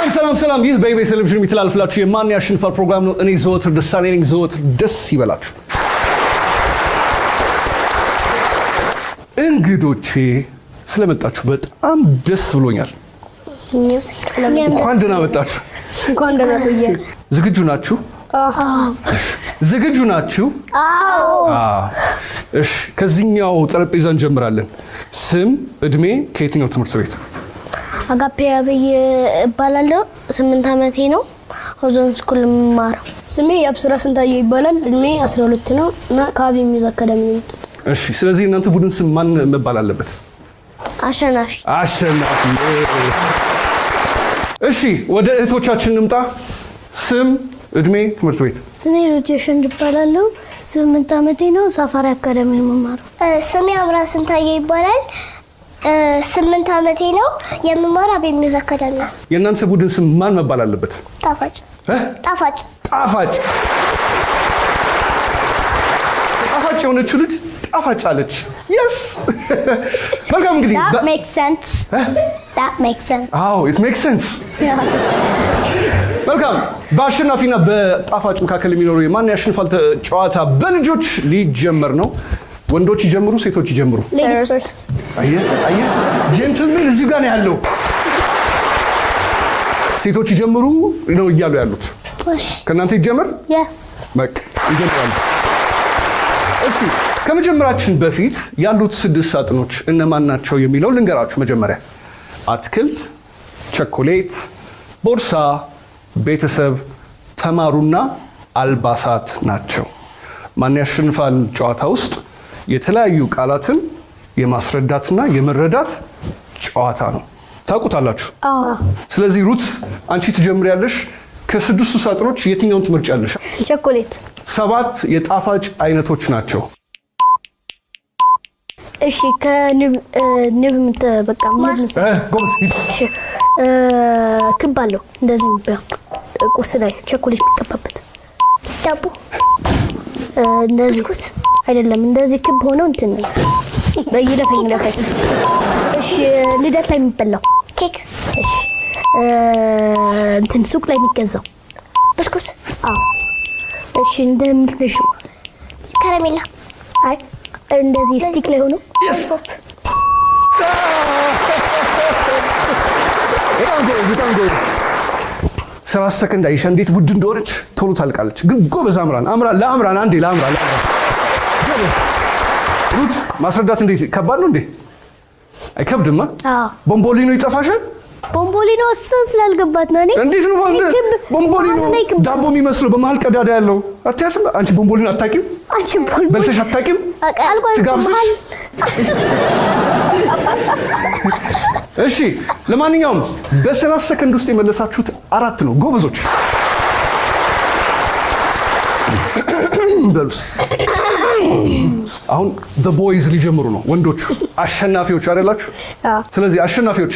ሰላም ይህ በኢቢኤስ ቴሌቪዥን የሚተላለፍላችሁ የማን ያሸንፋል ፕሮግራም ነው። እኔ ዘወትር ደሳኔ ነኝ። ዘወትር ደስ ይበላችሁ። እንግዶቼ ስለመጣችሁ በጣም ደስ ብሎኛል። እንኳን ደህና መጣችሁ። እንኳን ደህና ቆየ። ዝግጁ ናችሁ? ዝግጁ ናችሁ? እሺ፣ ከዚህኛው ጠረጴዛ እንጀምራለን። ስም፣ እድሜ፣ ከየትኛው ትምህርት ቤት? አጋፔ አብይ እባላለሁ። 8 ዓመቴ ነው። ሆዞን ስኩል የምማረው። ስሜ ያብስራ ስንታየው ይባላል። እድሜ 12 ነው እና ከአብይ ሚውዚክ አካዳሚ ነው የመጣሁት። እሺ፣ ስለዚህ እናንተ ቡድን ስም ማን መባል አለበት? አሸናፊ። እሺ፣ ወደ እህቶቻችን እንምጣ። ስም፣ እድሜ፣ ትምህርት ቤት? ስሜ ሮቴሽን ይባላል። 8 ዓመቴ ነው። ሳፋሪ አካዳሚ ነው የምማረው። ስሜ አብራ ስንታየው ይባላል። 8 ዓመቴ ነው። የምማረው አብይ ሚውዚክ አካዳሚ ነው። የእናንተ ቡድን ስም ማን መባል አለበት? ጣፋጭ። ጣፋጭ የሆነችው ልጅ ጣፋጭ አለች። የስ መልካም። እንግዲህ that makes sense. አዎ it makes sense. መልካም። በአሸናፊና በጣፋጭ መካከል የሚኖረው የማን ያሸንፋል ጨዋታ በልጆች ሊጀመር ነው። ወንዶች ይጀምሩ፣ ሴቶች ይጀምሩ? Ladies first. አየህ ጀንትልሜን እዚህ ጋር ነው ያለው። ሴቶች ይጀምሩ ነው እያሉ ያሉት። ከእናንተ ይጀምር? Yes. በቃ ይጀምራሉ። እሺ፣ ከመጀመራችን በፊት ያሉት 6 ሳጥኖች እነማን ናቸው የሚለው ልንገራችሁ። መጀመሪያ አትክልት፣ ቸኮሌት፣ ቦርሳ፣ ቤተሰብ፣ ተማሩና አልባሳት ናቸው። ማን ያሸንፋል ጨዋታ ውስጥ የተለያዩ ቃላትን የማስረዳትና የመረዳት ጨዋታ ነው። ታውቁታላችሁ? ስለዚህ ሩት አንቺ ትጀምሪያለሽ። ከ6ቱ ሳጥኖች የትኛውን ትመርጫለሽ? ቸኮሌት። 7 የጣፋጭ አይነቶች ናቸው። እሺ፣ ከንብ በቃ ጎበዝ። እሺ፣ ክብ አለው እንደዚህ ቁርስ ላይ ቸኮሌት የሚቀባበት ዳቦ። እንደዚህ አይደለም፣ እንደዚህ ክብ ሆኖ እንትን በይለፈኝ። እሺ፣ ልደት ላይ የሚበላው ኬክ። እሺ፣ እንትን ሱቅ ላይ የሚገዛው ብስኩት። እሺ፣ እንደምትነሹ ከረሜላ። አይ እንደዚህ ስቲክ ላይ ሆኖ በጣም ጎበዝ። 7 ሰከንድ አይሻ እንዴት ውድ እንደሆነች ቶሎ ታልቃለች። ግን ጎበዝ። አምራን አንዴ ለአምራን ሩት ማስረዳት እንዴት ከባድ ነው እንዴ? አይከብድማ። ቦምቦሊኖ ይጠፋሻል? ቦምቦሊኖ እሱ ስላልገባት ነው። እኔ እንዴት ነው ማለት ቦምቦሊኖ ዳቦ የሚመስለው በመሃል ቀዳዳ ያለው አታያትም? አንቺ ቦምቦሊኖ አታውቂም? አንቺ ቦምቦሊኖ በልተሽ አታውቂም? ትጋብዝሽ? እሺ፣ ለማንኛውም በ30 ሰከንድ ውስጥ የመለሳችሁት 4 ነው። ጎበዞች። በሉስ አሁን the boys ሊጀምሩ ነው። ወንዶቹ አሸናፊዎች አይደላችሁ? ስለዚህ አሸናፊዎች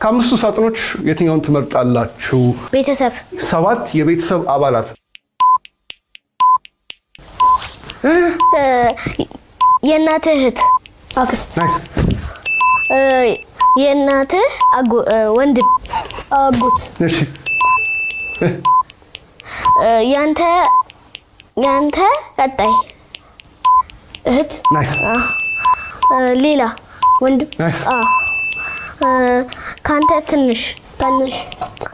ከ5ቱ ሳጥኖች የትኛውን ትመርጣላችሁ? ቤተሰብ። 7 የቤተሰብ አባላት። የእናትህ እህት፣ አክስት። ናይስ። የእናትህ ወንድም፣ አጎት። እሺ፣ ያንተ ቀጣይ እህት። ናይስ። ሌላ ወንድም። ናይስ። ካንተ ትንሽ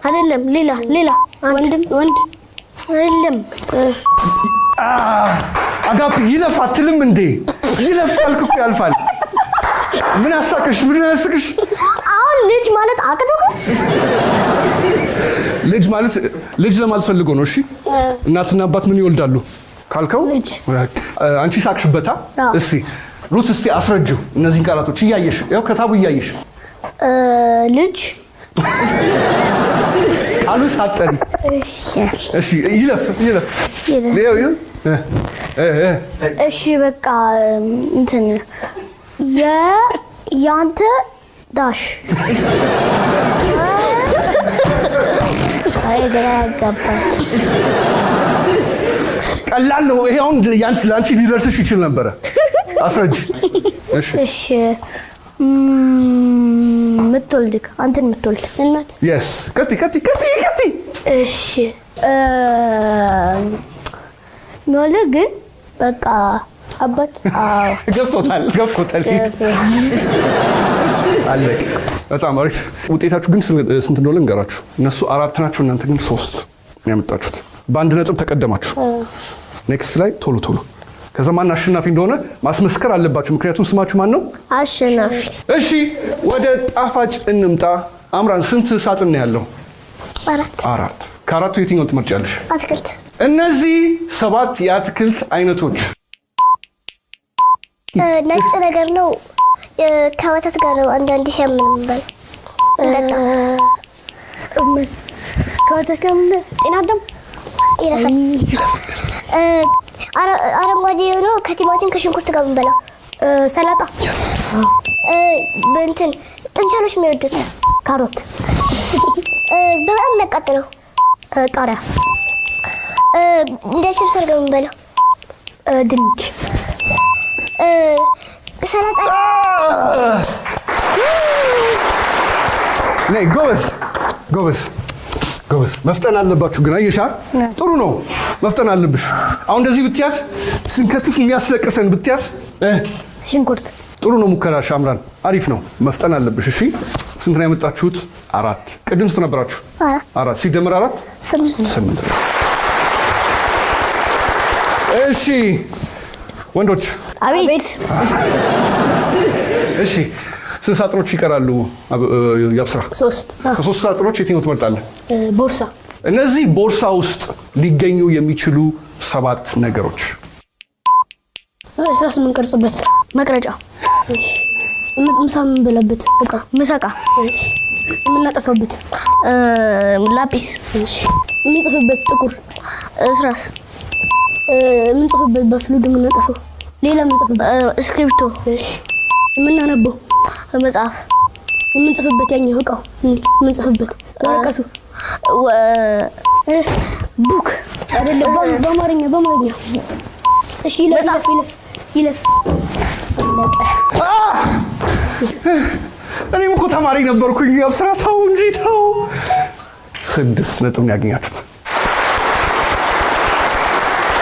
አይደለም፣ ሌላ ወንድ አይደለም። አጋፕ ይለፍ አትልም እንዴ? ይለፍ ካልክ እኮ ያልፋል። ምን አሳከሽ? ምን ያስክሽ? አሁን ልጅ ማለት አቅቶክ? ልጅ ለማለት ፈልጎ ነው። እሺ፣ እናትና አባት ምን ይወልዳሉ ካልከው አንቺ ሳቅሽበታ። እስቲ ሩት እስቲ አስረጅው እነዚህን ቃላቶች እያየሽ። ያው ከታቡ እያየሽ ልጅ ቃሉ ሳጠሪ። እሺ፣ ይለፍ እሺ፣ በቃ እንትን ያንተ ዳሽ። አይ ግራ ያጋባች። ቀላል ነው ይሄ። አሁን ለአንቺ ሊደርስሽ ይችል ነበረ። አስረጅ። እሺ፣ ምትወልድክ አንተን ምትወልድ እናት yes ከቲ እሺ ኖለ ግን በቃ አባት ገብቶታል አለቅ በጣም አሪፍ ውጤታችሁ ግን ስንት እንደሆነ እንገራችሁ እነሱ 4 ናቸው እናንተ ግን 3 ያመጣችሁት በአንድ ነጥብ ተቀደማችሁ ኔክስት ላይ ቶሎ ከዛ ማን አሸናፊ እንደሆነ ማስመስከር አለባችሁ ምክንያቱም ስማችሁ ማን ነው አሸናፊ እሺ ወደ ጣፋጭ እንምጣ አምራን ስንት ሳጥን ነው ያለው 4 ከአራቱ የትኛውን ትመርጫለሽ አትክልት እነዚህ 7 የአትክልት አይነቶች ነጭ ነገር ነው ከወተት ጋር ነው አንዳንድ ሲያምንም በል እንደዛ ከወተት ጋር ጤናዳም ይረፋል አረንጓዴ ነው ከቲማቲም ከሽንኩርት ጋር እንበላ ሰላጣ በእንትን ጥንቸሎች የሚወዱት ካሮት በጣም የሚያቃጥለው ቃሪያ እንደ ቺፕስ አድርገን እንበላ ድንች ሰላጣ ነይ ጎበዝ መፍጠን አለባችሁ ግን አየሻ ጥሩ ነው መፍጠን አለብሽ አሁን እንደዚህ ብትያት ስንከትፍ የሚያስለቅሰን ብትያት ሽንኩርት ጥሩ ነው ሙከራሽ አምራን አሪፍ ነው መፍጠን አለብሽ እሺ ስንት ነው ያመጣችሁት 4 ቅድም ስንት ነበራችሁ 4 ሲደመር 4 8 እሺ ወንዶች አቤት እሺ ስንት ሳጥኖች ይቀራሉ ያብስራ 3 ከ3 ሳጥኖች የትኛው ትመርጣለህ ቦርሳ እነዚህ ቦርሳ ውስጥ ሊገኙ የሚችሉ 7 ነገሮች 18 ቀርጽበት መቅረጫ ምሳ የምንበላበት እቃ ምሳቃ የምናጠፋበት ላጲስ የምንጽፍበት ጥቁር እስራስ የምንጽፍበት በፍሉድ የምናጠፋው ሌላ የምንጽፍበት እስክሪብቶ የምናነበው መጽሐፍ የምንጽፍበት ያኛው እቃው የምንጽፍበት ወረቀቱ ቡክ አይደለም በአማርኛ እሺ ይለፍ እኔም እኮ ተማሪ ነበርኩኝ ያብስራ ሰው እንጂ ተው 6 ነጥብ ያገኛችሁት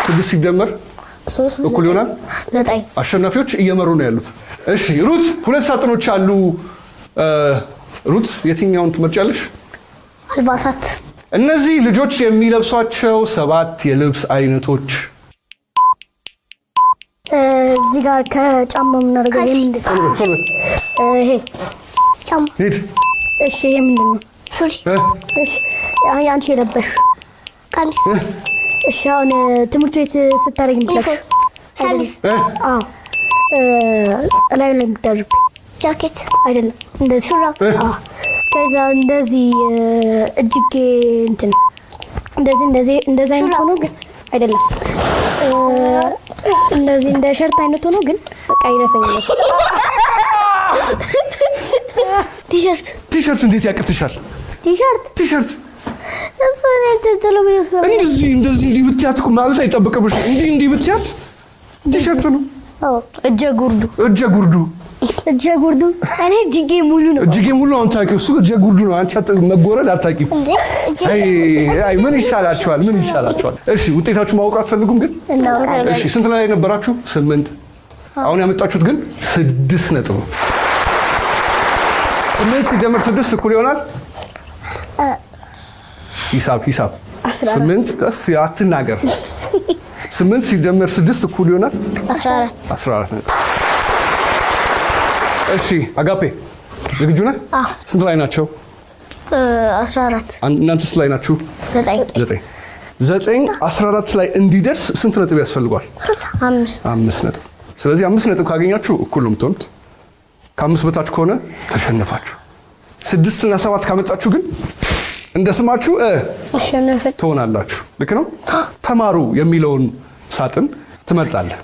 6 ሲደመር 3 እኩል ይሆናል 9 አሸናፊዎች እየመሩ ነው ያሉት እሺ ሩት 2 ሳጥኖች አሉ ሩት የትኛውን ትመርጫለሽ አልባሳት እነዚህ ልጆች የሚለብሷቸው 7 የልብስ አይነቶች እዚህ ጋር ከጫማ ምናደርገው ምንድነው ይሄ ጫማ ሂድ እሺ ይሄ ምንድነው ሱሪ እሺ አንቺ የለበሽ ቀሚስ እሺ አሁን ትምህርት ቤት ስታደርጊ ምትለብሽ ሸሚዝ ላይ የምትደርብ ጃኬት አይደለም እንደዚህ ሹራብ ከዛ እንደዚህ እጅጌ እንትን እንደዚህ አይነት ሆኖ ግን አይደለም እንደዚህ እንደ ሸርት አይነት ሆኖ ግን በቃ ይረፈኛል ቲሸርት እንዴት ያቅትሻል ቲሸርት እንደዚህ ብትያት እኮ ማለት አይጠበቅብሽ እንዲህ ብትያት ቲሸርት ነው እጀ ጉርዱ እኔ እጅጌ ሙሉ ነው እጅጌ ሙሉ ነው አንተ እሱ እጀ ጉርዱ ነው አንቺ መጎረድ አታውቂም አይ ምን ይሻላችኋል እሺ ውጤታችሁ ማወቅ አትፈልጉም ግን እሺ ስንት ላይ ነበራችሁ 8 አሁን ያመጣችሁት ግን 6 ነጥብ 8 ሲደመር 6 እኩል ይሆናል ሂሳብ 8 አትናገር 8 ሲደመር 6 እኩል ይሆናል 14 ነጥብ እሺ አጋፔ ዝግጁ ነህ ስንት ላይ ናቸው 14 እናንተ ስንት ላይ ናችሁ 9 14 ላይ እንዲደርስ ስንት ነጥብ ያስፈልጋል 5 ነጥብ ስለዚህ 5 ነጥብ ካገኛችሁ እኩል ነው የምትሆኑት ከ5 በታች ከሆነ ተሸነፋችሁ 6 እና 7 ካመጣችሁ ግን እንደ ስማችሁ አሸነፈት ትሆናላችሁ ልክ ነው ተማሩ የሚለውን ሳጥን ትመርጣለህ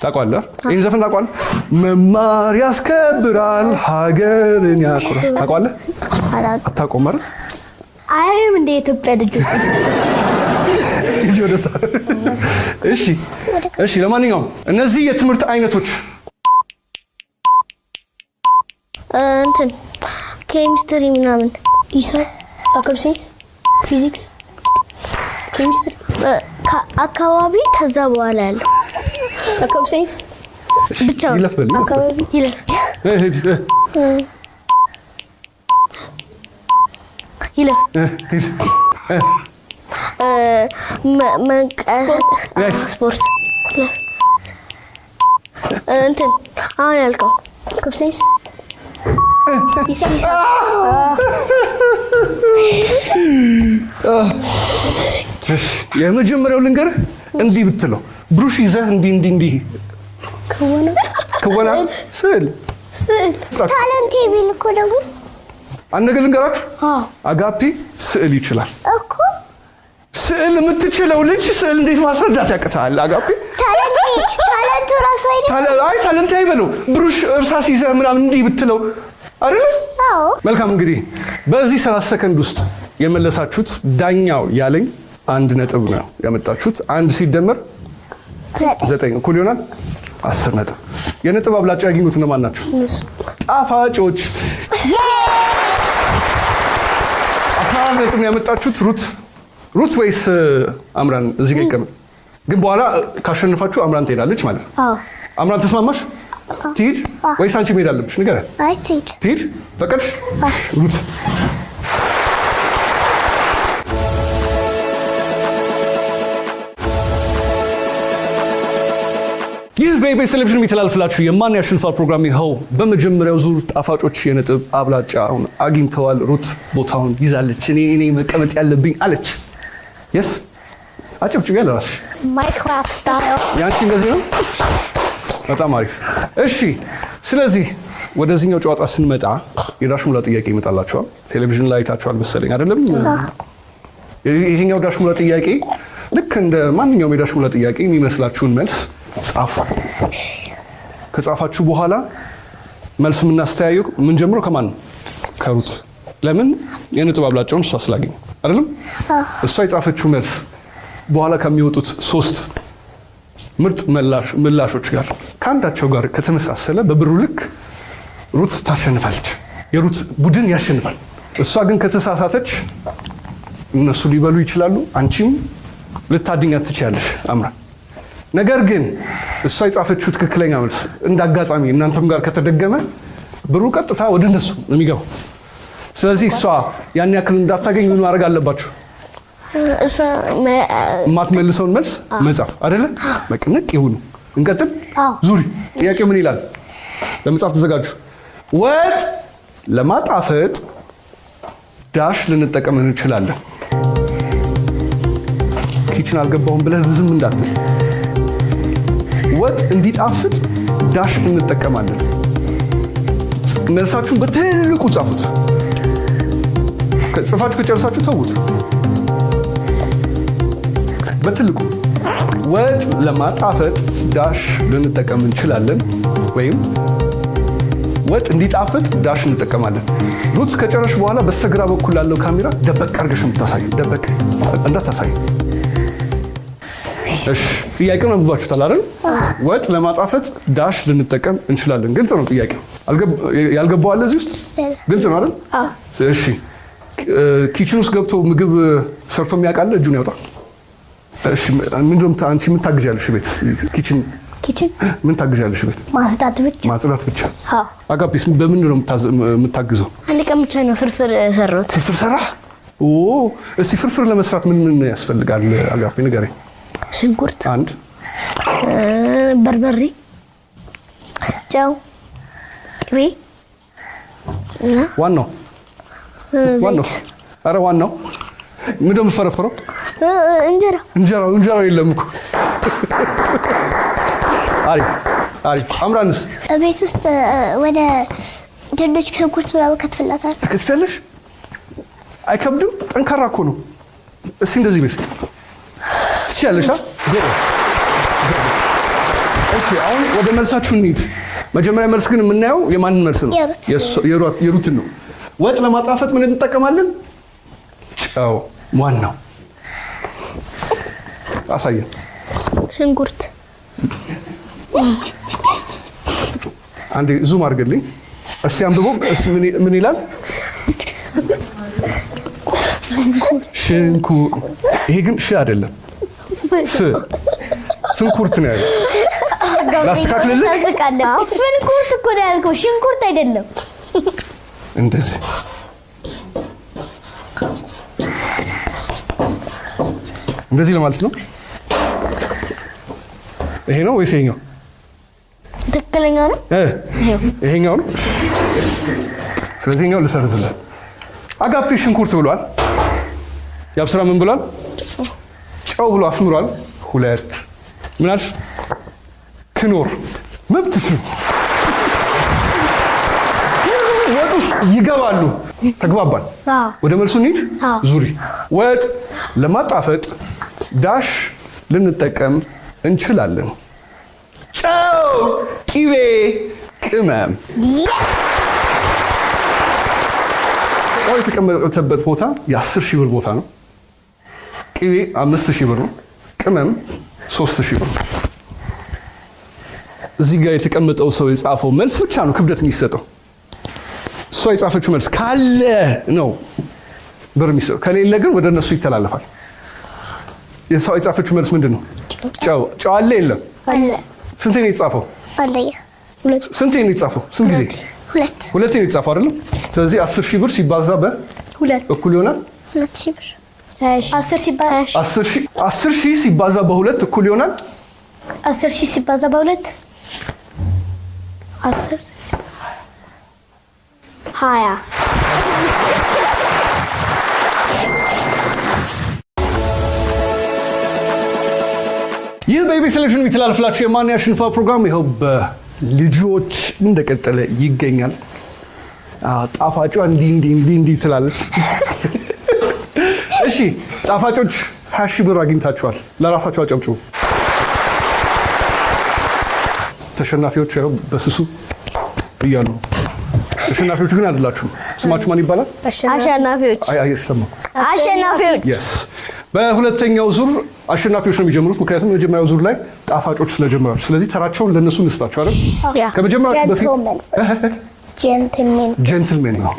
ታቋለህ ይሄን ዘፈን ታቋለህ መማር ያስከብራል ሀገርን ያኮራል ታቋለህ አታቆም አይደል አይም እንደ ኢትዮጵያ ልጆች ይጆደሳ እሺ ለማንኛውም እነዚህ የትምህርት አይነቶች እንትን ኬሚስትሪ ምናምን ሂሳብ አካባቢ ፊዚክስ ኬሚስትሪ አካባቢ ከዛ በኋላ ያለው አካባቢ ሳይንስ ብቻ አካባቢ ይለፍ ስፖርት እንትን አሁን ያልከው አካባቢ ሳይንስ የመጀመሪያው ልንገርህ እንዲህ ብትለው ብሩሽ ይዘህ እንዲህ ከወና ስዕል ታለንት ቢል እኮ ደግሞ አንድ ነገር ልንገራችሁ አጋፔ ስዕል ይችላል እኮ ስዕል የምትችለው ልጅ ስዕል እንዴት ማስረዳት ያቅታል አጋፔ ታለንት ራሱ ታለንት አይበለው ብሩሽ እርሳስ ይዘህ ምናምን እንዲህ ብትለው አይደል አዎ መልካም እንግዲህ በዚህ 30 ሰከንድ ውስጥ የመለሳችሁት ዳኛው ያለኝ 1 ነጥብ ነው ያመጣችሁት 1 ሲደመር 9 እኩል ይሆናል 10 ነጥብ የነጥብ አብላጫ ያገኙት እነማን ናቸው ጣፋጮች 14 ነጥብ ያመጣችሁት ሩት ወይስ አምራን እዚህ ጋር ይቀመጥ ግን በኋላ ካሸነፋችሁ አምራን ትሄዳለች ማለት ነው አዎ አምራን ተስማማሽ ትሄድ ወይስ አንቺ መሄድ አለብሽ ንገረኝ አይ ትሄድ ፈቀድሽ ሩት ይህ በኢቢኤስ ቴሌቪዥን የሚተላለፍላችሁ የማን ያሸንፋል ፕሮግራም ይኸው በመጀመሪያው ዙር ጣፋጮች የነጥብ አብላጫውን አግኝተዋል ሩት ቦታውን ይዛለች እኔ መቀመጥ ያለብኝ አለች yes አጨብጭብ ያለራስሽ ማይክሮሶፍት ስታይል ያንቺ እንደዚህ ነው በጣም አሪፍ እሺ ስለዚህ ወደዚህኛው ጨዋታ ስንመጣ የዳሽ ሙላ ጥያቄ ይመጣላችኋል ቴሌቪዥን ላይ ታችኋል መሰለኝ አይደለም ይሄኛው ዳሽ ሙላ ጥያቄ ልክ እንደ ማንኛውም የዳሽ ሙላ ጥያቄ የሚመስላችሁን መልስ ጻፉ ከጻፋችሁ በኋላ መልስ የምናስተያየው ምን ጀምሮ ከማን ከሩት ለምን የነጥብ አብላጫውን እሷ ስላገኘ አይደለም እሷ የጻፈችው መልስ በኋላ ከሚወጡት 3 ምርጥ ምላሾች ጋር ካንዳቸው ጋር ከተመሳሰለ በብሩ ልክ ሩት ታሸንፋለች የሩት ቡድን ያሸንፋል እሷ ግን ከተሳሳተች እነሱ ሊበሉ ይችላሉ አንቺም ልታድኛት ትችያለሽ አምራ ነገር ግን እሷ የጻፈችው ትክክለኛ መልስ እንዳጋጣሚ እናንተም ጋር ከተደገመ ብሩ ቀጥታ ወደ እነሱ የሚገባው ስለዚህ እሷ ያን ያክል እንዳታገኙ ምን ማድረግ አለባችሁ እሷ ማትመልሰውን መልስ መጻፍ አይደለ በቅንቅ ይሁኑ እንቀጥል ዙሪ ጥያቄው ምን ይላል ለመጻፍ ተዘጋጁ ወጥ ለማጣፈጥ ዳሽ ልንጠቀም እንችላለን ኪችን አልገባውም ብለህ ዝም እንዳትል ወጥ እንዲጣፍጥ ዳሽ እንጠቀማለን መልሳችሁን በትልቁ ጻፉት ጽፋችሁ ከጨረሳችሁ ተውት በትልቁ ወጥ ለማጣፈጥ ዳሽ ልንጠቀም እንችላለን ወይም ወጥ እንዲጣፍጥ ዳሽ እንጠቀማለን ሩት ከጨረሽ በኋላ በስተግራ በኩል ያለው ካሜራ ደበቅ አድርገሽ የምታሳዩ ደበቅ እንዳታሳዩ እሺ ጥያቄውን አንብባችሁታል አይደል ወጥ ለማጣፈጥ ዳሽ ልንጠቀም እንችላለን ግልጽ ነው ጥያቄው ያልገባው አለ እዚህ ውስጥ ግልጽ ነው አይደል እሺ ኪችን ውስጥ ገብቶ ምግብ ሰርቶ የሚያውቃል እጁን ያውጣ እሺ ምንድነው አንቺ ምን ታግዣለሽ ቤት ኪችን ምን ታግዣለሽ ቤት ማጽዳት ብቻ አዎ አጋፒስ በምን ነው የምታግዘው አንድ ቀን ብቻ ነው ፍርፍር ሰራሁት ፍርፍር ሰራ እስቲ ፍርፍር ለመስራት ምን ያስፈልጋል አጋፒ ንገረኝ ሽንኩርት አንድ በርበሬ ጨው ቅቤ እና ዋናው አረ ዋናው ምንድነው የምፈረፈረው እንጀራው የለም እኮ አሪፍ አምራንስ ቤት ውስጥ ወደ ድንች ሽንኩርት ምናምን ከትፍላታል ትከትፊያለሽ አይከብድም ጠንካራ እኮ ነው እስቲ እንደዚህ ቤት ትችያለሽ ጎበዝ እሺ አሁን ወደ መልሳችሁ እንሂድ መጀመሪያ መልስ ግን የምናየው የማንን መልስ ነው የሩትን ነው ወጥ ለማጣፈጥ ምን እንጠቀማለን ጨው ዋናው አሳየን ሽንኩርት አንዴ ዙም አድርግልኝ እስቲ አንብቦ ምን ይላል? ሽንኩርት። ይሄ ግን ሽ አይደለም ሽንኩርት ነው ያለው። ላስተካክልልህ? ሽንኩርት እኮ ነው ያልከው፣ ሽንኩርት አይደለም። እንደዚህ ለማለት ነው። ይሄ ነው ወይስ ይሄኛው? ትክክለኛ ነው። ይሄኛው ነው። ስለዚህ ይሄኛው ልሰርዝልህ። አጋፔ ሽንኩርት ብሏል። ያብስራ ምን ብሏል? ጨው ብሎ አስምሯል። 2 ምን አልሽ? ክኖር መብትሽ ነው። ወጥ ውስጥ ይገባሉ። ተግባባን? ወደ መልሱ እንሂድ። ዙሪ ወጥ ለማጣፈጥ ዳሽ ልንጠቀም እንችላለን። ጨው፣ ቅቤ፣ ቅመም። ጨው የተቀመጠበት ቦታ የ10,000 ብር ቦታ ነው። ቅቤ 5,000 ብር ነው። ቅመም 3,000 ብር ነው። እዚህ ጋር የተቀመጠው ሰው የጻፈው መልስ ብቻ ነው ክብደት የሚሰጠው። እሷ የጻፈችው መልስ ካለ ነው ብር የሚሰጠው፣ ከሌለ ግን ወደ እነሱ ይተላለፋል። የሰው የጻፈችው መልስ ምንድን ነው? ጨው አለ የለም? ስንቴ ነው የተጻፈው? ስንቴ ነው የተጻፈው? ስንት ጊዜ? 2 ነው የተጻፈው አይደለም? ስለዚህ 10,000 ብር ሲባዛ በ2 እኩል ይሆናል 2,000 ብር። 10,000 ሲባዛ በ2 እኩል ይሆናል 10,000 ሲባዛ በ2 10 20 ይህ በኢቢ ቴሌቪዥን የሚተላለፍላችሁ የማን ያሸንፋ ፕሮግራም ይኸው በልጆች እንደቀጠለ ይገኛል። ጣፋጯ እንዲህ ትላለች። እሺ ጣፋጮች 20,000 ብር አግኝታችኋል። ለራሳችሁ አጨብጭቡ። ተሸናፊዎች ያው በስሱ እያሉ ተሸናፊዎች ግን አይደላችሁም። ስማችሁ ማን ይባላል? አሸናፊዎች። አሸናፊዎች። yes በሁለተኛው ዙር አሸናፊዎች ነው የሚጀምሩት። ምክንያቱም የመጀመሪያው ዙር ላይ ጣፋጮች ስለጀመራችሁ፣ ስለዚህ ተራቸውን ለነሱ እንስጣቸው አይደል? ከመጀመራችን በፊት ጀንትልሜን ነው።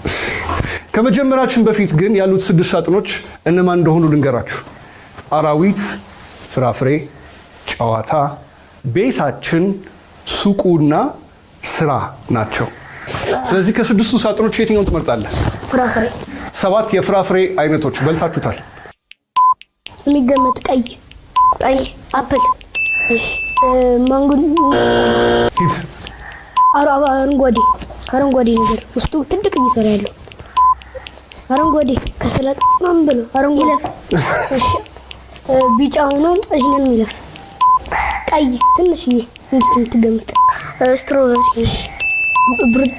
ከመጀመራችን በፊት ግን ያሉት 6 ሳጥኖች እነማን እንደሆኑ ልንገራችሁ። አራዊት፣ ፍራፍሬ፣ ጨዋታ፣ ቤታችን፣ ሱቁና ስራ ናቸው። ስለዚህ ከ6ቱ ሳጥኖች የትኛውን ትመርጣለህ? ፍራፍሬ። 7 የፍራፍሬ አይነቶች በልታችሁታል። የሚገመት ቀይ አፕል፣ ማንጎ፣ አረንጓዴ ነገር ውስጡ ትልቅ እይፈራ ያለው አረንጓዴ ከሰላጣ ምናምን ብሎ አረንጓዴ ይለፍ። እሺ ቢጫ ሆኖ እዚህን ይለፍ። ቀይ ትንሽዬ እንትገምት ስትሮበሪ። እሺ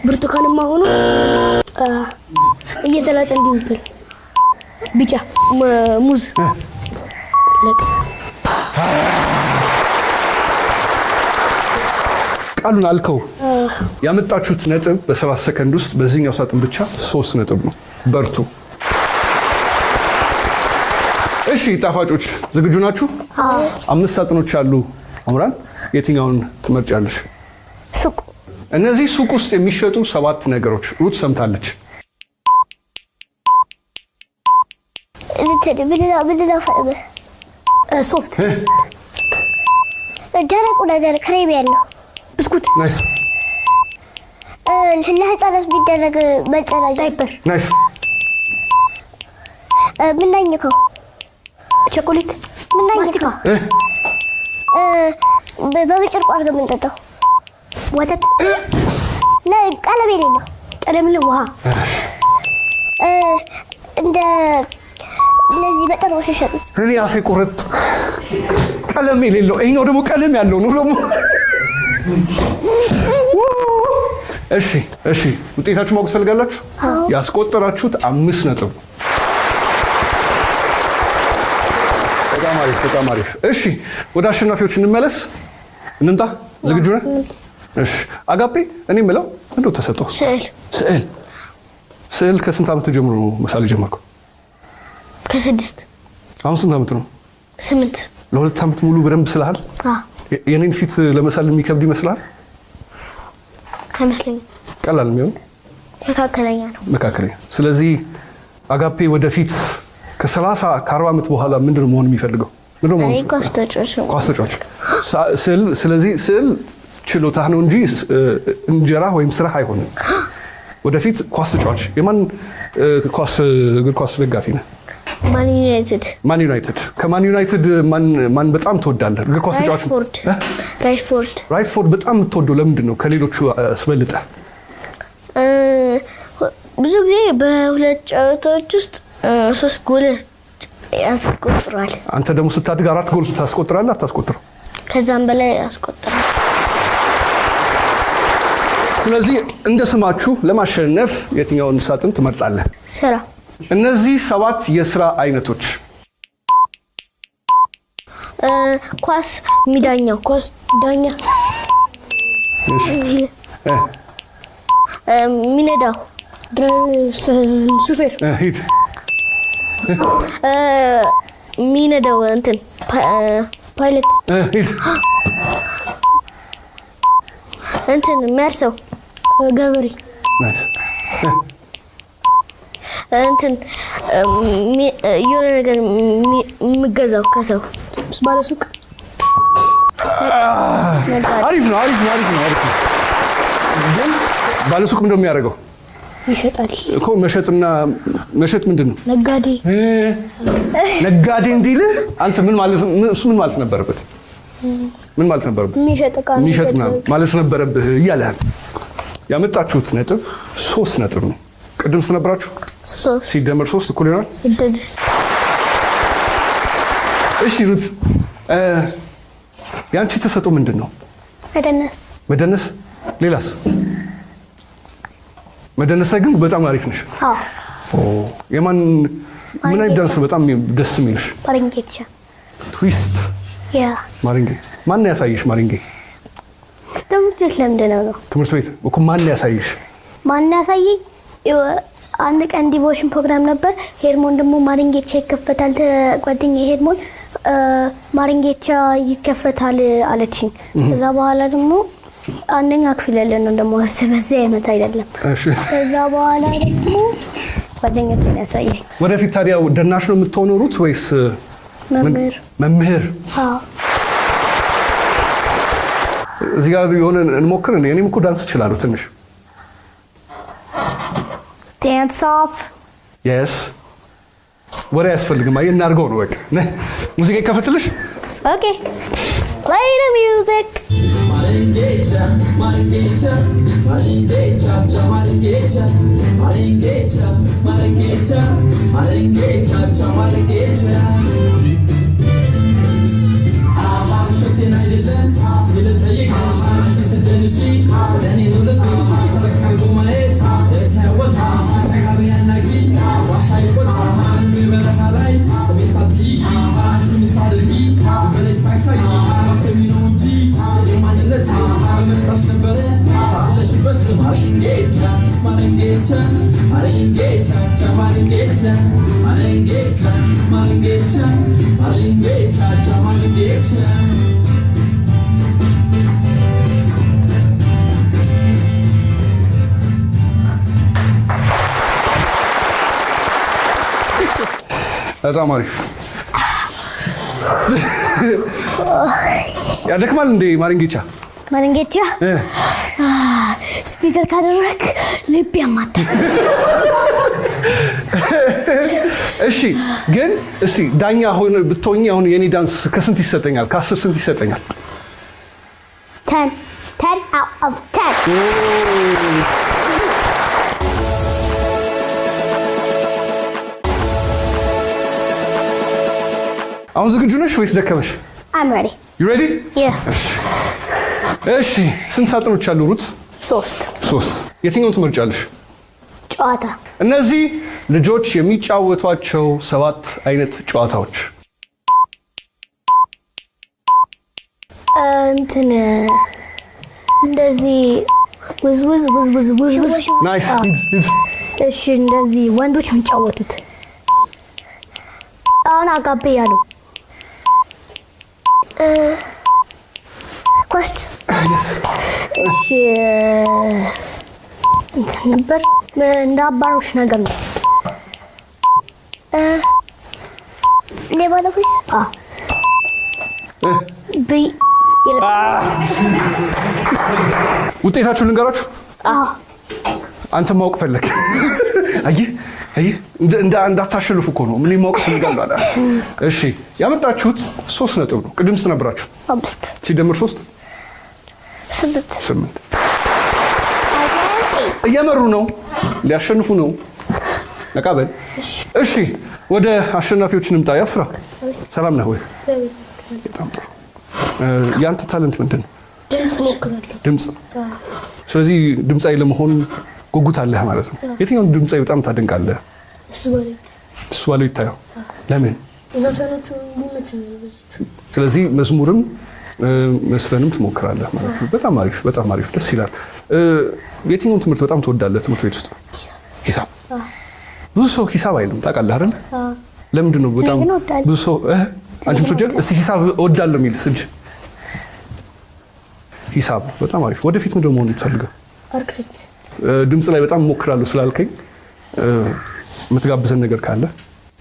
ብርቱካንማ ሆኖ እየተላጠ እንዲብል ቢጫ ሙዝ። ቃሉን አልከው። ያመጣችሁት ነጥብ በ7 ሰከንድ ውስጥ በዚህኛው ሳጥን ብቻ 3 ነጥብ ነው። በርቱ። እሺ ጣፋጮች ዝግጁ ናችሁ? 5 ሳጥኖች አሉ። አምራን የትኛውን ትመርጫለሽ? ሱቅ። እነዚህ ሱቅ ውስጥ የሚሸጡ 7 ነገሮች ሩት ሰምታለች። ሶፍት ደረቁ ነገር ክሬም ያለው ብስኩት። ናይስ። ለህፃናት ቢደረግ መጸዳጃ ዳይፐር። ናይስ። ምናኝከው ቸኮሌት። ማስቲካ። በብርጭቆ አድርገን የምንጠጣው ወተት። ቀለም የሌለው ውሃ። እንደ እነዚህ በጠርሙስ ይሸጡት። እኔ አፌ ቁርጥ። ቀለም የሌለው ይሄኛው ደግሞ ቀለም ያለው ነው ደግሞ። እሺ ውጤታችሁ ማወቅ ትፈልጋላችሁ? ያስቆጠራችሁት 5 ነጥብ። በጣም አሪፍ። እሺ ወደ አሸናፊዎች እንመለስ። እንምጣ። ዝግጁ ነህ? እሺ አጋፔ፣ እኔ የምለው እንደው ተሰጠው ስዕል ከስንት ዓመት ጀምሮ ነው መሳል ጀመርከው? ከ6። አሁን ስንት ዓመት ነው? 8። ለ2 ዓመት ሙሉ በደንብ ስለሃል? የኔን ፊት ለመሳል የሚከብድ ይመስላል? አይመስለኝም። ቀላል የሚሆን መካከለኛ ስለዚህ አጋፔ ወደፊት ከ30 ከ40 ዓመት በኋላ ምንድነው መሆን የሚፈልገው ኳስ ተጫዋች ስለዚህ ስዕል ችሎታ ነው እንጂ እንጀራ ወይም ስራ አይሆንም ወደፊት ኳስ ተጫዋች የማን እግር ኳስ ደጋፊ ነህ ማን ዩናይትድ ከማን ዩናይትድ ማን በጣም ተወዳለህ እግር ኳስ ተጫዋች ራሽፎርድ በጣም ተወደው ለምንድን ነው ከሌሎቹ አስበልጠ ብዙ ጊዜ በሁለት ጨዋታዎች ውስጥ 3 ጎል ያስቆጥራል አንተ ደግሞ ስታድግ 4 ጎል ታስቆጥራለህ አታስቆጥረው ከዛም በላይ ያስቆጥራል ስለዚህ እንደ ስማችሁ ለማሸነፍ የትኛውን ሳጥን ትመርጣለህ ስራ እነዚህ 7 የሥራ አይነቶች ኳስ ሚዳኛው ኳስ ዳኛ ሚነዳው ሹፌር ሂድ ሚነዳው እንትን ፓይለት ሂድ እንትን መርሰው ገበሬ ናይስ እንትን የሆነ ነገር ምገዛው ከሰው ባለሱቅ አሪፍ ነው ግን ባለሱቅ ምንድነው የሚያደርገው ይሸጣል እኮ መሸጥ ምንድነው ነጋዴ እንዲልህ አንተ ምን ማለት ነበረበት የሚሸጥ ማለት ነበረብህ እያለህ ያመጣችሁት ነጥብ 3 ነጥብ ነው ቅድም ስነበራችሁ 3 ሲደመር 3 እኩል ይሆናል 6 እሺ ሩት ያንቺ ተሰጥኦ ምንድነው መደነስ ሌላስ መደነስ ግን በጣም አሪፍ ነሽ የማን ምን አይደንስ በጣም ደስ የሚልሽ ማሪንጌቻ ትዊስት ማሪንጌ ማን ያሳይሽ ማሪንጌ ትምህርት ቤት እኮ ማን ያሳይሽ አንድ ቀን ዲቮሽን ፕሮግራም ነበር ሄርሞን ደግሞ ማሪንጌቻ ይከፈታል ጓደኛዬ ሄርሞን ማሪንጌቻ ይከፈታል አለችኝ ከዛ በኋላ ደግሞ አንደኛ ክፍል ያለን ነው ደግሞ በዚህ አይነት አይደለም ከዛ በኋላ ደግሞ ጓደኛዬ ያሳየኝ ወደፊት ታዲያ ደናሽ ነው የምትሆኑት ወይስ መምህር እዚህ ጋር የሆነ እንሞክር እኔም እኮ ዳንስ እችላለሁ ትንሽ dance off yes ወሬ ያስፈልግም አይ እናርገው ነው በቃ ሙዚቃ ይከፈትልሽ okay play the music Maringecha በጣም አሪፍ ያደክማል እንዴ ማሪንጌቻ ስፒከር ካደረክ ልብ ያማታል እሺ ግን እስቲ ዳኛ ሆነ ብትሆኚ አሁን የኔ ዳንስ ከስንት ይሰጠኛል ከ10 ስንት ይሰጠኛል 10 out of 10 አሁን ዝግጁ ነሽ ወይስ ደከመሽ I'm ready you ready yes እሺ ስንት ሳጥኖች አሉ ሩት 3 የትኛውን ትመርጫለሽ ጨዋታ እነዚህ ልጆች የሚጫወቷቸው 7 አይነት ጨዋታዎች እንትን እንደዚህ ውዝ ናይስ እሺ እንደዚህ ወንዶች የሚጫወቱት አሁን አጋቤ ያለው ኳስ እሺ እንትን ነበር እንደ አባሮች ነገር ነው። ሌባ ነው ወይስ? በይ ውጤታችሁን ልንገራችሁ። አንተ ማወቅ ፈለክ? አየህ እንዳታሸንፉ እኮ ነው። ምን ማወቅ ፈልጋለሁ አለ። እሺ ያመጣችሁት 3 ነጥብ ነው። ቅድም ስንት ነበራችሁ? 5 ሲደምር 3 8 እየመሩ ነው። ሊያሸንፉ ነው። ነቃበል። እሺ ወደ አሸናፊዎች እንምጣ። ያስራ ሰላም ነህ ወይ? በጣም ጥሩ። ያንተ ታለንት ምንድነው? ድምጽ ሞክራለሁ። ድምጽ። ስለዚህ ድምጻዊ ለመሆን ጉጉት አለህ ማለት ነው። የትኛውን ድምጻዊ በጣም ታደንቃለህ? እሱ ባለው ይታየው። ለምን? ዘፈኖቹ ይመቹኛል። ስለዚህ መዝሙርም መስፈንም ትሞክራለህ ማለት ነው። በጣም አሪፍ ደስ ይላል። የትኛውን ትምህርት በጣም ትወዳለህ ትምህርት ቤት ውስጥ? ሂሳብ። ብዙ ሰው ሂሳብ አይልም ታውቃለህ አይደል? ለምንድን ነው በጣም ብዙ ሰው አንቺም ትወጃለሽ? እስቲ ሂሳብ እወዳለሁ የሚል ስንት? ሂሳብ በጣም አሪፍ። ወደፊት ምንድን ነው መሆን የምትፈልገው? አርክቴክት። ድምጽ ላይ በጣም እሞክራለሁ ስላልከኝ የምትጋብዘን ነገር ካለ?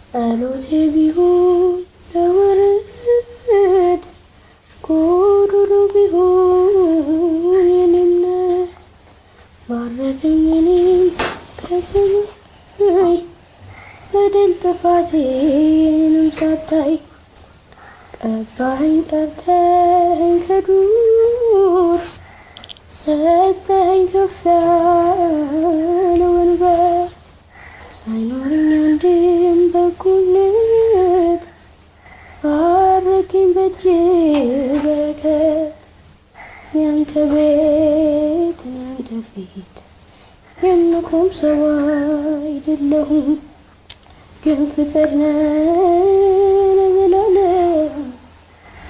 ጸሎቴ ቢሆን ለወረት ጎዶሎ ቢሆን የኔነት ባረከኝ እኔን ከሰማይ በደል ጥፋቴንም ሳታይ ቀባኸኝ ጠርተኸኝ ከዱር ሰጠኸኝ ከፍ ያለ ወንበር ሳይኖረኝ አንድም በጎነት ባረከኝ በእጅ በረከት ያንተ ቤት ያንተ ፊት የምቆም ሰው አይደለሁም ግን ፍቅር ነህ ለዘላለም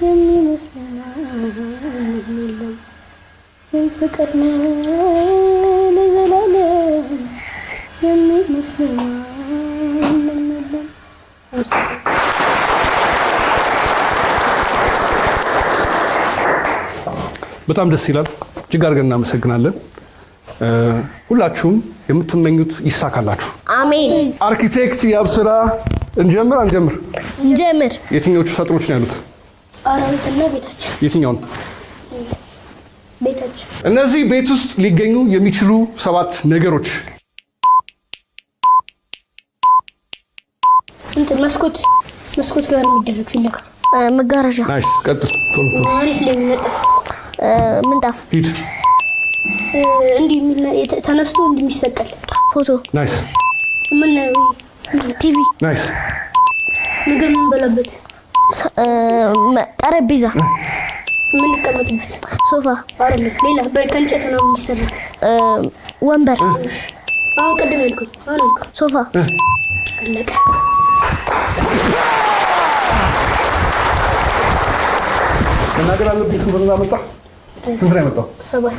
የሚመስለን የለም ግን ፍቅር ነህ ለዘላለም የሚመስለን የለም። በጣም ደስ ይላል። እጅግ አድርገን እናመሰግናለን። ሁላችሁም የምትመኙት ይሳካላችሁ። አሜን። አርኪቴክት ያብስራ። እንጀምር አንጀምር? እንጀምር። የትኞቹ ሳጥኖች ነው ያሉት? አራዊትና ቤታችን። የትኛውን? ቤታችን። እነዚህ ቤት ውስጥ ሊገኙ የሚችሉ 7 ነገሮች። እንትን መስኮት ጋር የሚደረግ ፊት ለፊት መጋረጃ። ናይስ። ቀጥል። ቶሎ መሬት ላይ የሚነጠፍ ምንጣፍ። ሂድ። እንዲህ ተነስቶ እንዲህ የሚሰቀል ፎቶ። ናይስ። የምናየው ቲቪ። ናይስ። ምግብ የምንበላበት ጠረጴዛ። የምንቀመጥበት ሶፋ። አይደለም ሌላ ከእንጨት ነው የሚሰራ ወንበር። አሁን ቅድም ያልኩት ሶፋ። አለቀ። መናገር አለብኝ። ስንት ነው ያመጣው? ስንት ነው ያመጣው? 7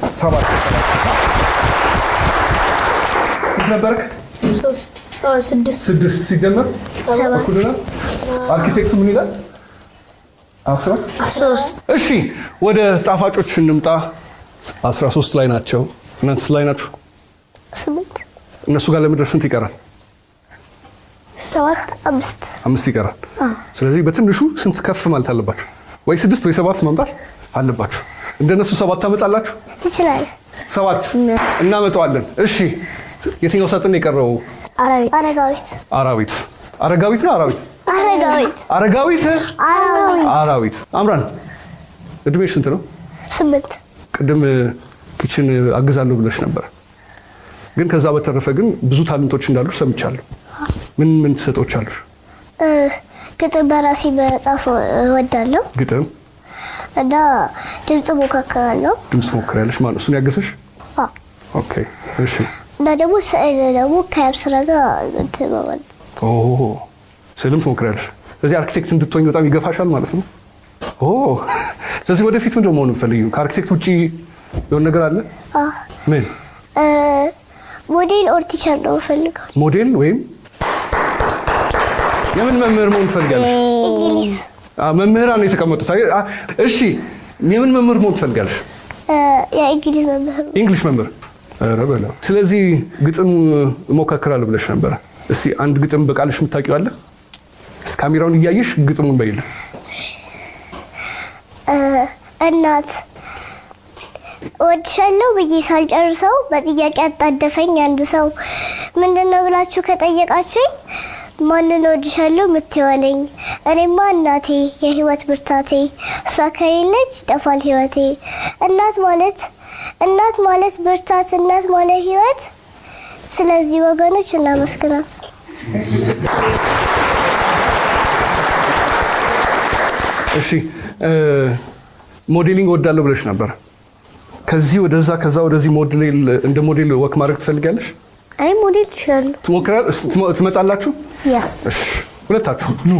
ስንት ነበርክ? 6 ሲደመር እኩል ነው። አርኪቴክቱ ምን ይላል? 13። እሺ ወደ ጣፋጮች እንምጣ። 13 ላይ ናቸው። እናንተስ ላይ ናችሁ? 8 እነሱ ጋር ለመድረስ ስንት ይቀራል? 7 5 ይቀራል። ስለዚህ በትንሹ ስንት ከፍ ማለት አለባችሁ? ወይ 6 ወይ 7 ማምጣት አለባችሁ። እንደነሱ 7 ታመጣላችሁ? ትችላለህ። 7 እናመጣዋለን። እሺ የትኛው ሳጥን የቀረው? አራዊት። አረጋዊት ነው አራዊት? አራዊት። አምራን እድሜሽ ስንት ነው? 8። ቅድም ኪችን አግዛለሁ ብለሽ ነበር፣ ግን ከዛ በተረፈ ግን ብዙ ታለንቶች እንዳሉሽ ሰምቻለሁ። ምን ተሰጦች አሉሽ? ግጥም በራሴ መጻፍ እወዳለሁ። ግጥም እና ድምጽ ሞካከራለሁ። ድምጽ ሞክሪያለሽ ማለት እሱን ያገዘሽ? አዎ። ኦኬ እሺ። እና ደግሞ ስዕል ደግሞ ከያብስራ ጋር እንትን ማለት ኦ ስዕልም ትሞክሪያለሽ። ስለዚህ አርኪቴክት እንድትሆኝ በጣም ይገፋሻል ማለት ነው። ኦ ስለዚህ ወደፊት ምንድን ነው መሆን የምትፈልጊው? ከአርኪቴክት ውጪ የሆነ ነገር አለ? ምን? ሞዴል ኦር ቲቸር ነው የምፈልገው። ሞዴል ወይም የምን መምህር መሆን ትፈልጋለሽ? እንግሊዝ። መምህራን ነው የተቀመጡት። እሺ የምን መምህር መሆን ትፈልጋለሽ? የእንግሊዝ መምህር። እንግሊሽ መምህር። ረበላ ስለዚህ ግጥም ሞካክራለሁ ብለሽ ነበር እስቲ አንድ ግጥም በቃልሽ የምታውቂው አለ እስቲ ካሜራውን እያየሽ ግጥሙን በይል እናት ወድሻለሁ ብዬ ሳልጨርሰው በጥያቄ አጣደፈኝ አንድ ሰው ምንድነው ብላችሁ ከጠየቃችሁኝ ማንን ወድሻለሁ ምትይዋለኝ እኔማ እናቴ የህይወት ብርታቴ እሷ ከሌለች ጠፋል ህይወቴ እናት ማለት ብርታት እናት ማለት ህይወት ስለዚህ ወገኖች እናመስግናት እሺ ሞዴሊንግ ወዳለሁ ብለሽ ነበር ከዚህ ወደዛ ከዛ ወደዚህ እንደ ሞዴል ወክ ማድረግ ትፈልጋለሽ አይ ሞዴል ትችላለህ ትመጣላችሁ yes እሺ ሁለታችሁ ኑ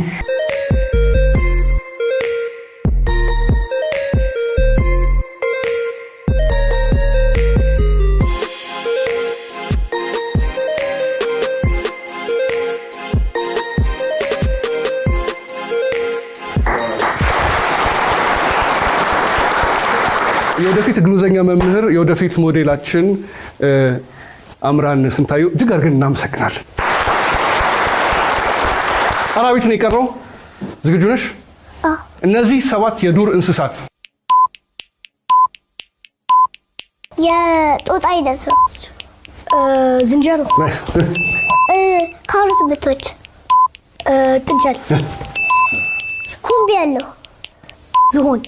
የወደፊት ግኑዘኛ መምህር የወደፊት ሞዴላችን አምራን ስንታዩ እጅግ አድርገን እናመሰግናለን። አራዊት ነው የቀረው። ዝግጁ ነሽ? እነዚህ 7 የዱር እንስሳት የጦጣ አይነት ነው። ዝንጀሮ፣ ካሮት ብቶች፣ ጥንቸል፣ ኩምቢ ያለው ዝሆን፣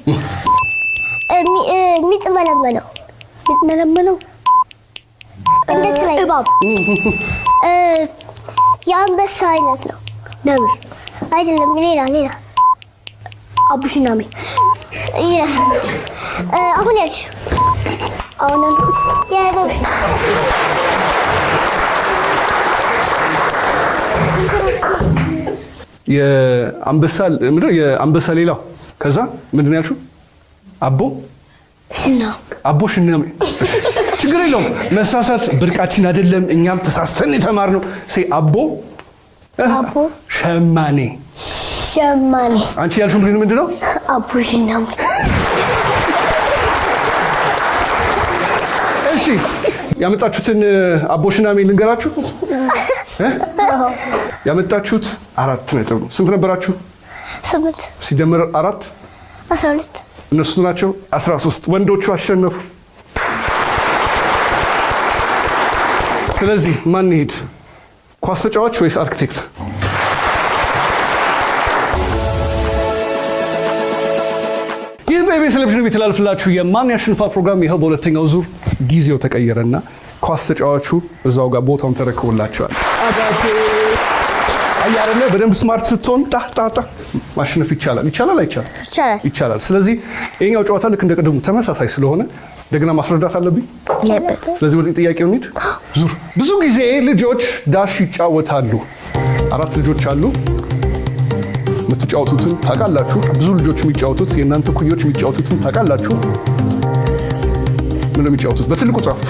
ሚጥመለመለው እንደዚህ ላይ እባብ፣ የአንበሳ አይነት ነው። ነብር አይደለም፣ ሌላ አቡሽናሜ። አሁን ያልሽ ያለሽ የአንበሳ ምንድነው? የአንበሳ ሌላው ከዛ ምንድነው ያልሽው? አቦ ሽናሜ። ችግር የለውም መሳሳት ብርቃችን አይደለም። እኛም ተሳስተን የተማርነው አቦ ሸማኔ። አንቺ ያልሽው ምንድነው? አቦ ሽናሜ። እሺ ያመጣችሁትን አቦ ሽናሜ ልንገራችሁ። ያመጣችሁት 4 ነጥብ ነው። ስንት ነበራችሁ? 8 ሲደመር 4 12 እነሱ ናቸው 13 ወንዶቹ አሸነፉ። ስለዚህ ማን ይሄድ? ኳስ ተጫዋች ወይስ አርኪቴክት? ይህ በኢቢኤስ ቴሌቪዥን የሚተላለፍላችሁ የማን ያሸንፋ ፕሮግራም ይኸው በሁለተኛው ዙር ጊዜው ተቀየረና ኳስ ተጫዋቹ እዛው ጋር ቦታውን ተረክቦላቸዋል። አያረለ በደንብ ስማርት ስትሆን ጣጣ ማሸነፍ ይቻላል። ይቻላል። ስለዚህ ይሄኛው ጨዋታ ልክ እንደቀደሙ ተመሳሳይ ስለሆነ እንደገና ማስረዳት አለብኝ። ስለዚህ ወደ ጥያቄው እንሂድ። ዙር ብዙ ጊዜ ልጆች ዳሽ ይጫወታሉ። 4 ልጆች አሉ። የምትጫወቱትን ታውቃላችሁ። ብዙ ልጆች የሚጫወቱት የእናንተ ኩዮች የሚጫወቱትን ታውቃላችሁ። ምን የሚጫወቱት በትልቁ ጻፉት።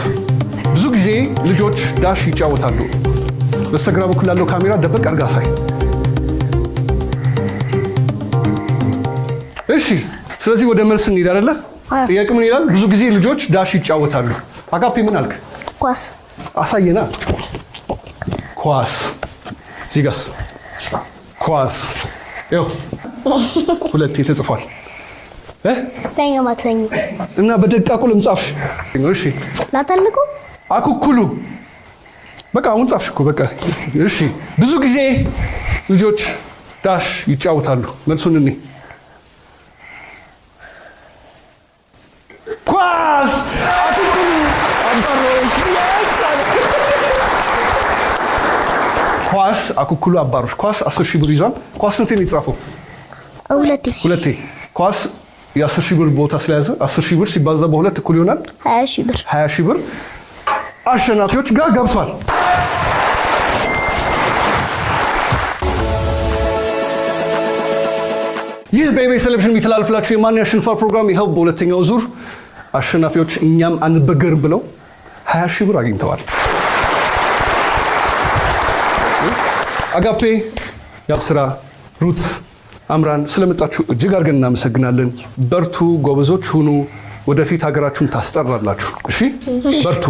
ብዙ ጊዜ ልጆች ዳሽ ይጫወታሉ። በስተግራ በኩል ያለው ካሜራ ደበቅ አድርጋ ሳይ። እሺ ስለዚህ ወደ መልስ እንሂድ አይደለ? ጥያቄ ምን ይላል? ብዙ ጊዜ ልጆች ዳሽ ይጫወታሉ። አጋፔ ምን አልክ? ኳስ አሳየና። ኳስ ዚጋስ ኳስ ይኸው 2 ተጽፏል። ሰኞ ማክሰኞ እና በደቃቁ ለምጻፍሽ። እሺ ላታልቁ አኩኩሉ በቃ አሁን ጻፍሽ እኮ በቃ። እሺ ብዙ ጊዜ ልጆች ዳሽ ይጫወታሉ። መልሱን እኔ ኳስ አኩኩሉ አባሮሽ ኳስ አኩኩሉ አባሮሽ። ኳስ 10,000 ብር ይዟል። ኳስ ስንት ነው የተጻፈው? 2 ኳስ የ10,000 ብር ቦታ ስለያዘ 10,000 ብር ሲባዛ በ2 እኩል ይሆናል 20,000 ብር። 20,000 ብር አሸናፊዎች ጋር ገብቷል። ይህ በኢቢኤስ ቴሌቪዥን የሚተላለፍላችሁ የማን ያሸንፋ ፕሮግራም ይኸው በሁለተኛው ዙር አሸናፊዎች እኛም አንበገርም ብለው 20,000 ብር አግኝተዋል። አጋፔ፣ ያብስራ፣ ሩት፣ አምራን ስለመጣችሁ እጅግ አድርገን እናመሰግናለን። በርቱ፣ ጎበዞች ሁኑ። ወደፊት ሀገራችሁን ታስጠራላችሁ። እሺ በርቱ።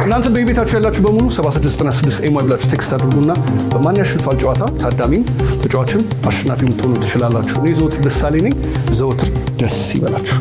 እናንተ በቤታችሁ ያላችሁ በሙሉ 7696 ኤምዋይ ብላችሁ ቴክስት አድርጉና በማን ያሸንፋል ጨዋታ ታዳሚም ተጫዋችም አሸናፊም ትሆኑ ትችላላችሁ። እኔ ዘውትር ደሳለኝ ነኝ። ዘውትር ደስ ይበላችሁ።